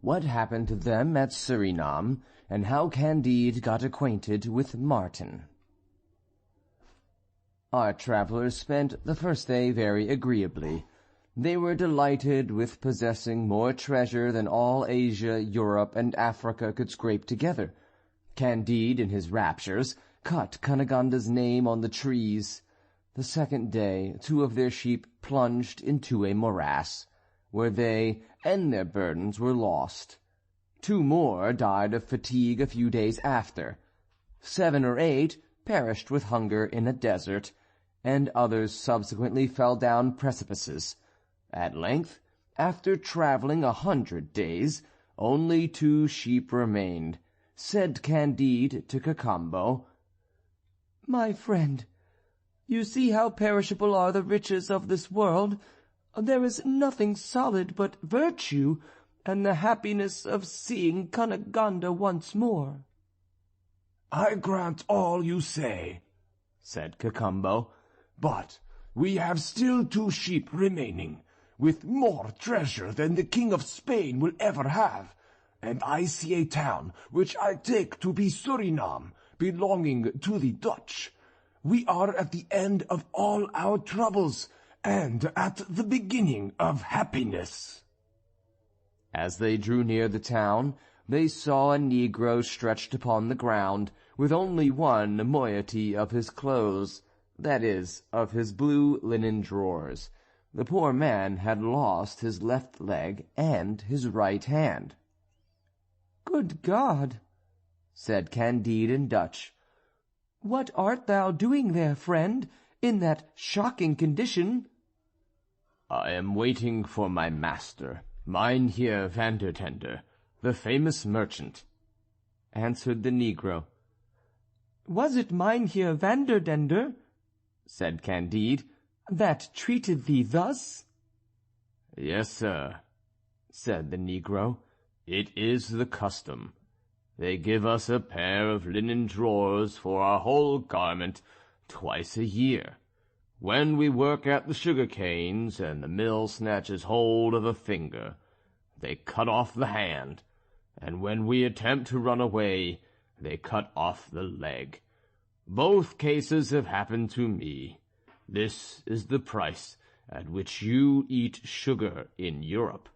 what happened to them at Suriname, and how Candide got acquainted with Martin. Our travellers spent the first day very agreeably. They were delighted with possessing more treasure than all Asia, Europe, and Africa could scrape together. Candide, in his raptures, cut Cunegonde's name on the trees. The second day 2 of their sheep plunged into a morass, where they and their burdens were lost. 2 more died of fatigue a few days after. 7 or 8 perished with hunger in a desert, and others subsequently fell down precipices. At length, after travelling 100 days, only 2 sheep remained. Said Candide to Cacambo, "My friend, you see how perishable are the riches of this world. There is nothing solid but virtue, and the happiness of seeing Cunegonde once more." "I grant all you say," said Cacambo, "but we have still 2 sheep remaining, with more treasure than the King of Spain will ever have, and I see a town which I take to be Suriname, belonging to the Dutch. We are at the end of all our troubles, and at the beginning of happiness." As they drew near the town, they saw a negro stretched upon the ground, with only one moiety of his clothes, that is, of his blue linen drawers. The poor man had lost his left leg and his right hand. "Good God!" said Candide in Dutch. "What art thou doing there, friend, in that shocking condition?" "I am waiting for my master, Mynheer Vanderdendur, the famous merchant," answered the negro. "Was it Mynheer Vanderdendur," said Candide, "that treated thee thus?" "Yes, sir," said the negro. "It is the custom. They give us a pair of linen drawers for our whole garment twice a year. When we work at the sugar canes, and the mill snatches hold of a finger, they cut off the hand, and when we attempt to run away, they cut off the leg. Both cases have happened to me. This is the price at which you eat sugar in Europe.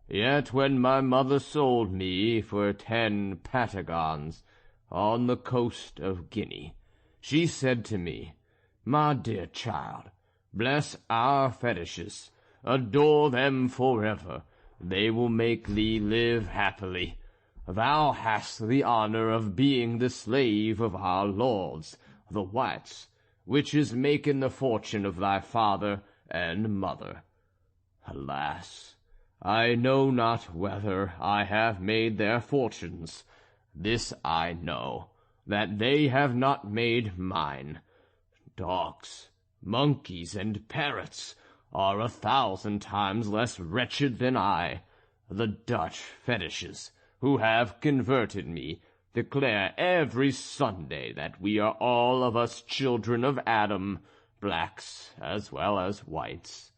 Yet when my mother sold me for 10 patagons on the coast of Guinea, she said to me, 'My dear child, bless our fetishes, adore them forever, they will make thee live happily. Thou hast the honour of being the slave of our lords, the whites, which is making the fortune of thy father and mother. Alas! I know not whether I have made their fortunes. This I know, that they have not made mine. Dogs, monkeys, and parrots are 1,000 times less wretched than I. The Dutch fetishes, who have converted me, declare every Sunday that we are all of us children of Adam, blacks as well as whites.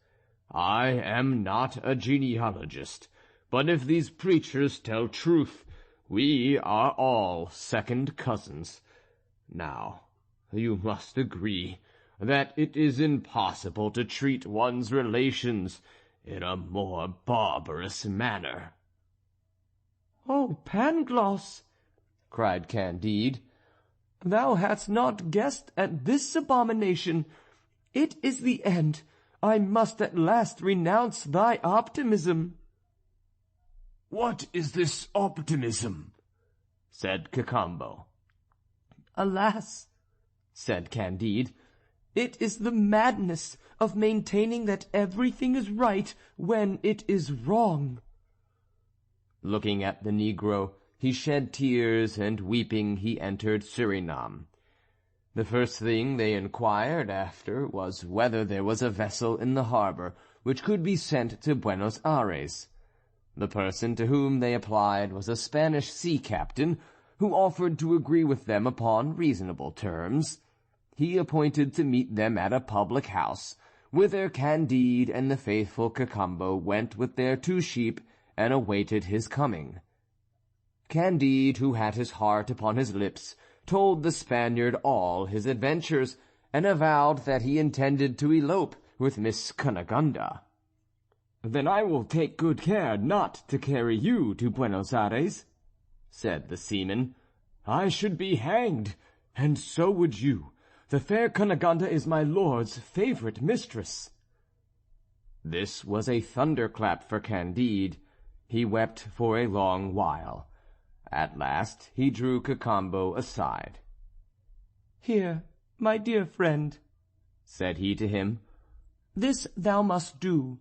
I am not a genealogist, but if these preachers tell truth, we are all second cousins. Now, you must agree that it is impossible to treat one's relations in a more barbarous manner." "Oh, Pangloss!" cried Candide, "thou hast not guessed at this abomination. It is the end. I must at last renounce thy optimism." "What is this optimism?" said Cacambo. "Alas," said Candide, "it is the madness of maintaining that everything is right when it is wrong." Looking at the negro, he shed tears, and weeping he entered Suriname. The first thing they inquired after was whether there was a vessel in the harbour which could be sent to Buenos Aires. The person to whom they applied was a Spanish sea captain, who offered to agree with them upon reasonable terms. He appointed to meet them at a public house, whither Candide and the faithful Cacambo went with their 2 sheep and awaited his coming. Candide, who had his heart upon his lips, told the Spaniard all his adventures, and avowed that he intended to elope with Miss Cunegonde. "Then I will take good care not to carry you to Buenos Aires," said the seaman. "I should be hanged, and so would you. The fair Cunegonde is my lord's favourite mistress." This was a thunderclap for Candide. He wept for a long while. At last he drew Cacambo aside. "Here, my dear friend," said he to him, "this thou must do.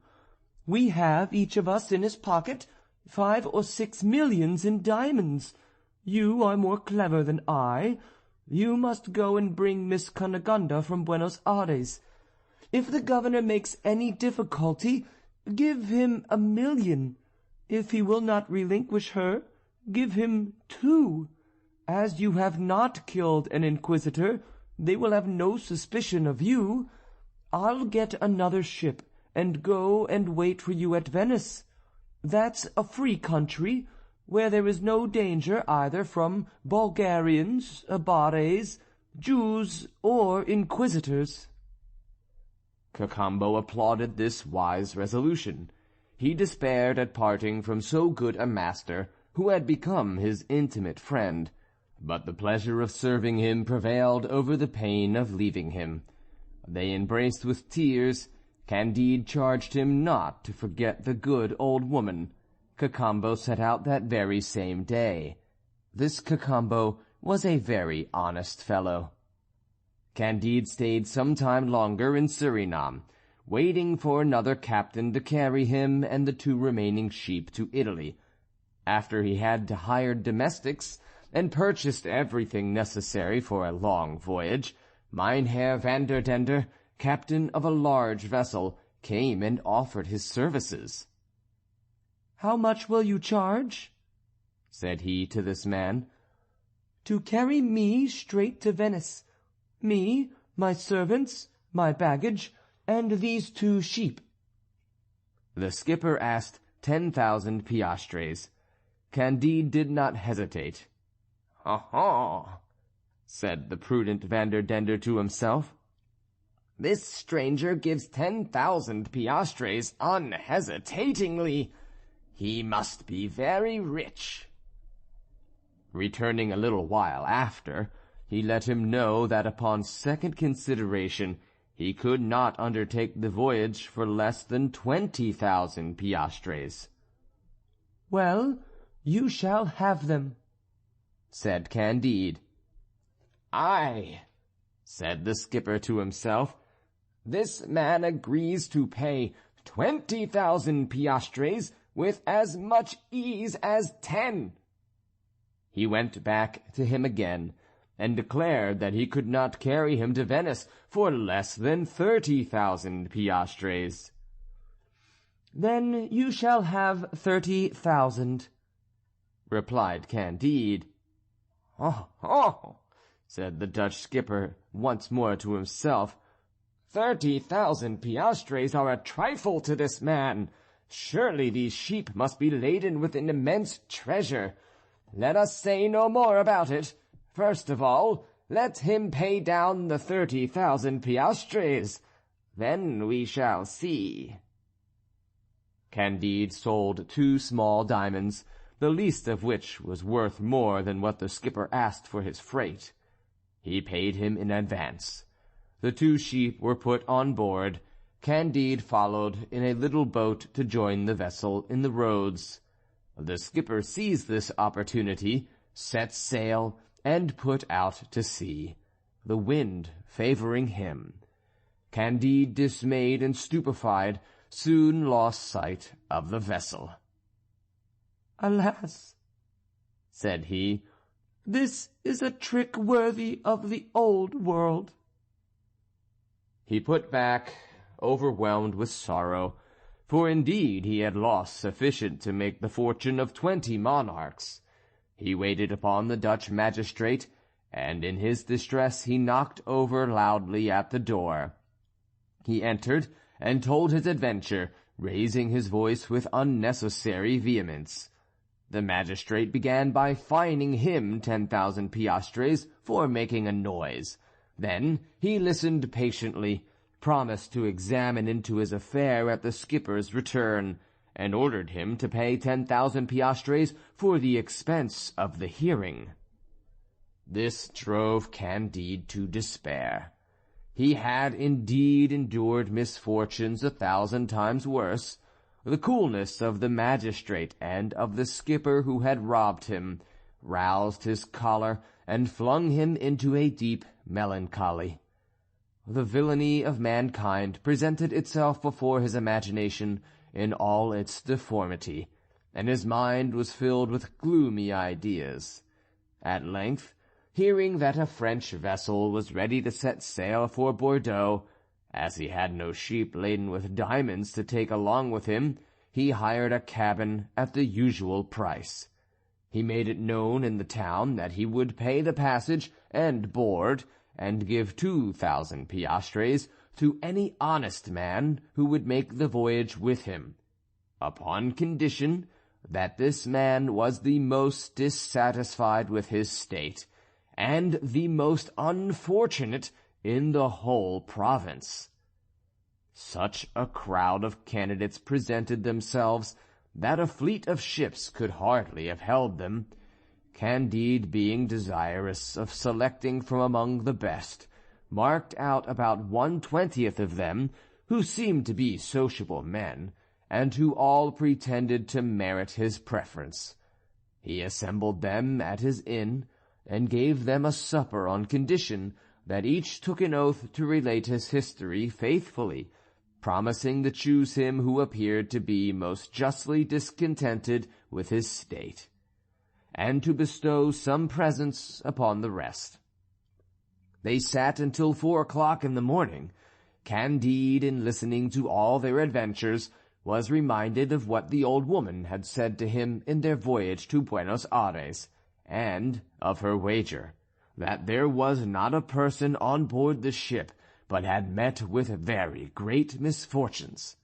We have, each of us in his pocket, 5 or 6 millions in diamonds. You are more clever than I. You must go and bring Miss Cunegonde from Buenos Aires. If the governor makes any difficulty, give him 1 million. If he will not relinquish her, give him 2. As you have not killed an inquisitor, they will have no suspicion of you. I'll get another ship, and go and wait for you at Venice. That's a free country, where there is no danger either from Bulgarians, Abares, Jews, or inquisitors." Cacambo applauded this wise resolution. He despaired at parting from so good a master, who had become his intimate friend, but the pleasure of serving him prevailed over the pain of leaving him. They embraced with tears. Candide charged him not to forget the good old woman. Cacambo set out that very same day. This Cacambo was a very honest fellow. Candide stayed some time longer in Surinam, waiting for another captain to carry him and the 2 remaining sheep to Italy. After he had hired domestics and purchased everything necessary for a long voyage, Mynheer Vanderdendur, captain of a large vessel, came and offered his services. "How much will you charge," said he to this man, "to carry me straight to Venice? Me, my servants, my baggage, and these 2 sheep?" The skipper asked 10,000 piastres. Candide did not hesitate. "Ha! said the prudent Vanderdendur to himself. "This stranger gives 10,000 piastres unhesitatingly. He must be very rich." Returning a little while after, he let him know that upon second consideration he could not undertake the voyage for less than 20,000 piastres. "Well, you shall have them," said Candide. "Aye," said the skipper to himself, "this man agrees to pay 20,000 piastres with as much ease as 10. He went back to him again, and declared that he could not carry him to Venice for less than 30,000 piastres. "Then you shall have 30,000, replied Candide. "Oh, said the Dutch skipper once more to himself, 30,000 piastres are a trifle to this man. Surely these sheep must be laden with an immense treasure. Let us say no more about it. First of all, let him pay down the 30,000 piastres. Then we shall see." Candide sold 2 small diamonds, the least of which was worth more than what the skipper asked for his freight. He paid him in advance. The 2 sheep were put on board. Candide followed in a little boat to join the vessel in the roads. The skipper seized this opportunity, set sail, and put out to sea, the wind favouring him. Candide, dismayed and stupefied, soon lost sight of the vessel. "Alas," said he, "this is a trick worthy of the old world." He put back, overwhelmed with sorrow, for indeed he had lost sufficient to make the fortune of 20 monarchs. He waited upon the Dutch magistrate, and in his distress he knocked over loudly at the door. He entered and told his adventure, raising his voice with unnecessary vehemence. The magistrate began by fining him 10,000 piastres for making a noise. Then he listened patiently, promised to examine into his affair at the skipper's return, and ordered him to pay 10,000 piastres for the expense of the hearing. This drove Candide to despair. He had indeed endured misfortunes 1,000 times worse. The coolness of the magistrate and of the skipper who had robbed him roused his choler and flung him into a deep melancholy. The villainy of mankind presented itself before his imagination in all its deformity, and his mind was filled with gloomy ideas. At length, hearing that a French vessel was ready to set sail for Bordeaux, as he had no sheep laden with diamonds to take along with him, he hired a cabin at the usual price. He made it known in the town that he would pay the passage and board, and give 2,000 piastres to any honest man who would make the voyage with him, upon condition that this man was the most dissatisfied with his state, and the most unfortunate in the whole province. Such a crowd of candidates presented themselves that a fleet of ships could hardly have held them. Candide, being desirous of selecting from among the best, marked out about 1/20 of them, who seemed to be sociable men, and who all pretended to merit his preference. He assembled them at his inn, and gave them a supper on condition that each took an oath to relate his history faithfully, promising to choose him who appeared to be most justly discontented with his state, and to bestow some presents upon the rest. They sat until 4 o'clock in the morning. Candide, in listening to all their adventures, was reminded of what the old woman had said to him in their voyage to Buenos Aires, and of her wager, that there was not a person on board the ship but had met with very great misfortunes.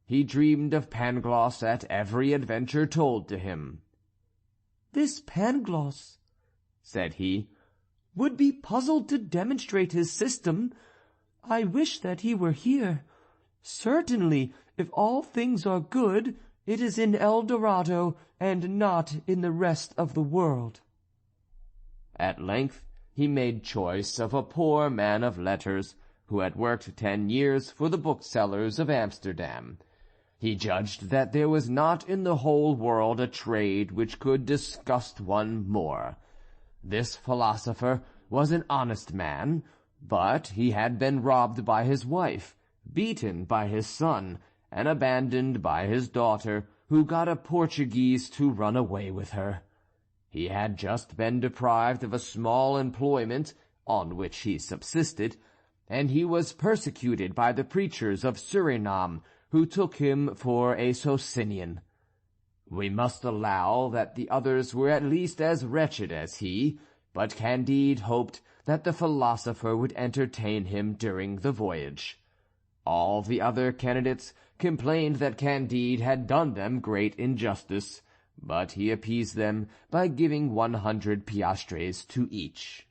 He dreamed of Pangloss at every adventure told to him. "This Pangloss," said he, "would be puzzled to demonstrate his system. I wish that he were here. Certainly, if all things are good, it is in El Dorado, and not in the rest of the world." At length he made choice of a poor man of letters, who had worked 10 years for the booksellers of Amsterdam. He judged that there was not in the whole world a trade which could disgust one more. This philosopher was an honest man, but he had been robbed by his wife, beaten by his son, and abandoned by his daughter, who got a Portuguese to run away with her. He had just been deprived of a small employment, on which he subsisted, and he was persecuted by the preachers of Surinam, who took him for a Socinian. We must allow that the others were at least as wretched as he, but Candide hoped that the philosopher would entertain him during the voyage. All the other candidates complained that Candide had done them great injustice, but he appeased them by giving 100 piastres to each.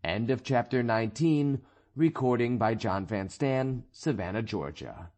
End of chapter 19, recording by John Van Stan, Savannah, Georgia.